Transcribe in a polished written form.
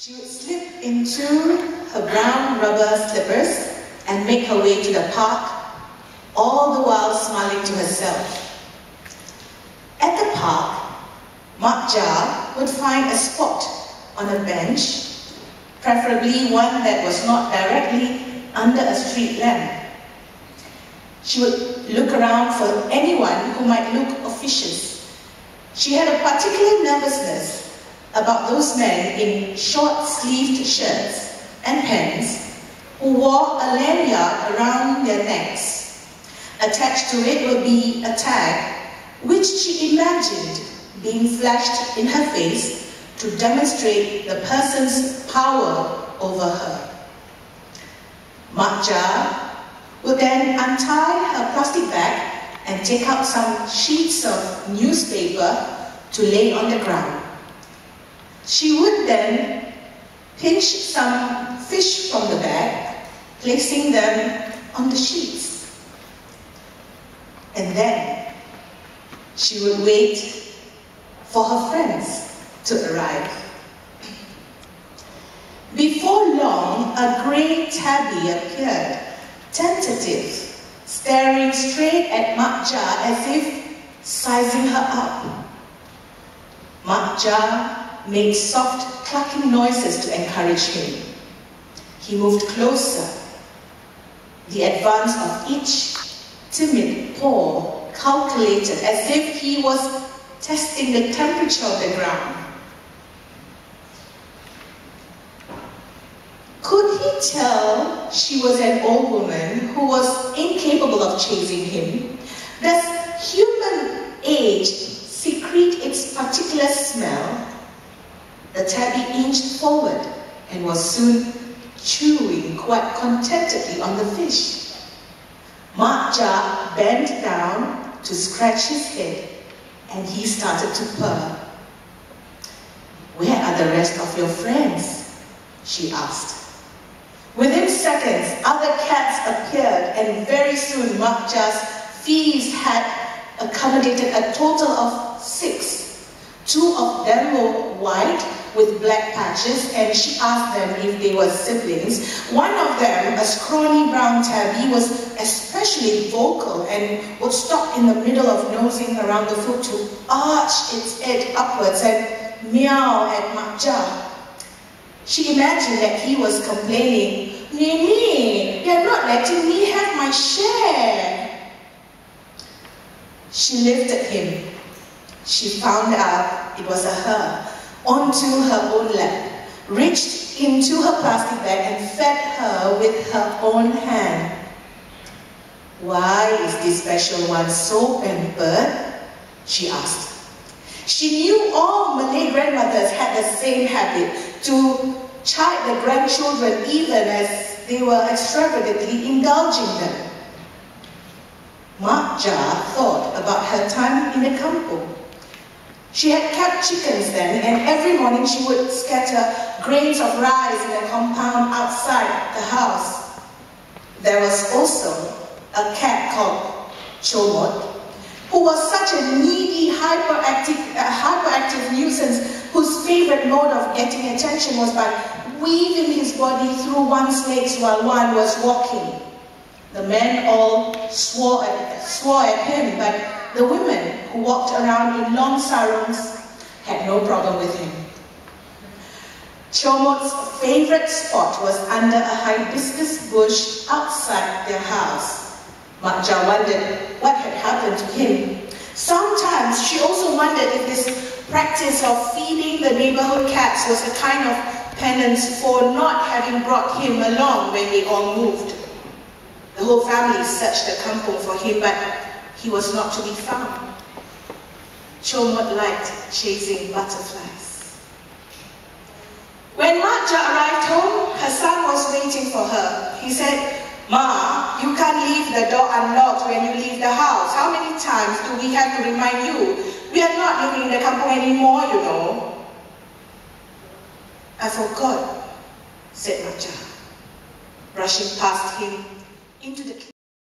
She would slip into her brown rubber slippers and make her way to the park, all the while smiling to herself. At the park, Mak Jah would find a spot on a bench, preferably one that was not directly under a street lamp. She would look around for anyone who might look officious. She had a particular nervousness about those men in short-sleeved shirts and pants who wore a lanyard around their necks. Attached to it would be a tag which she imagined being flashed in her face to demonstrate the person's power over her. Mak Jah would then untie her plastic bag and take out some sheets of newspaper to lay on the ground. She would then pinch some fish from the bag, placing them on the sheets. And then she would wait for her friends to arrive. Before long, a grey tabby appeared, tentative, staring straight at Mak Jah as if sizing her up. Mak Jah made soft clucking noises to encourage him. He moved closer. The advance of each timid paw calculated as if he was testing the temperature of the ground. Could he tell she was an old woman who was incapable of chasing him? Does human age secrete its particular smell? The tabby inched forward and was soon chewing quite contentedly on the fish. Mak Jah bent down to scratch his head and he started to purr. "Where are the rest of your friends?" she asked. Within seconds, other cats appeared and very soon Mak Jah's feast had accommodated a total of 6. 2 of them were white with black patches, and she asked them if they were siblings. One of them, a scrawny brown tabby, was especially vocal and would stop in the middle of nosing around the food to arch its head upwards and meow at Mak Jah. She imagined that he was complaining, "Nini, you're not letting me have my share." She lifted him. She found out it was a her, onto her own lap, reached into her plastic bag and fed her with her own hand. "Why is this special one so pampered?" she asked. She knew all Malay grandmothers had the same habit, to chide the grandchildren even as they were extravagantly indulging them. Mak Jah thought about her time in the kampung. She had kept chickens then, and every morning she would scatter grains of rice in the compound outside the house. There was also a cat called Chomot, who was such a needy, hyperactive nuisance whose favorite mode of getting attention was by weaving his body through one's legs while one was walking. The men all swore at him, but the women who walked around in long sarongs had no problem with him. Chomot's favorite spot was under a hibiscus bush outside their house. Mak Jah wondered what had happened to him. Sometimes she also wondered if this practice of feeding the neighborhood cats was a kind of penance for not having brought him along when they all moved. The whole family searched the kampung for him, but he was not to be found. Chomot liked chasing butterflies. When Mak Jah arrived home, her son was waiting for her. He said, "Ma, you can't leave the door unlocked when you leave the house. How many times do we have to remind you? We are not living in the kampung anymore, you know." "I forgot," said Mak Jah, brushing past him into the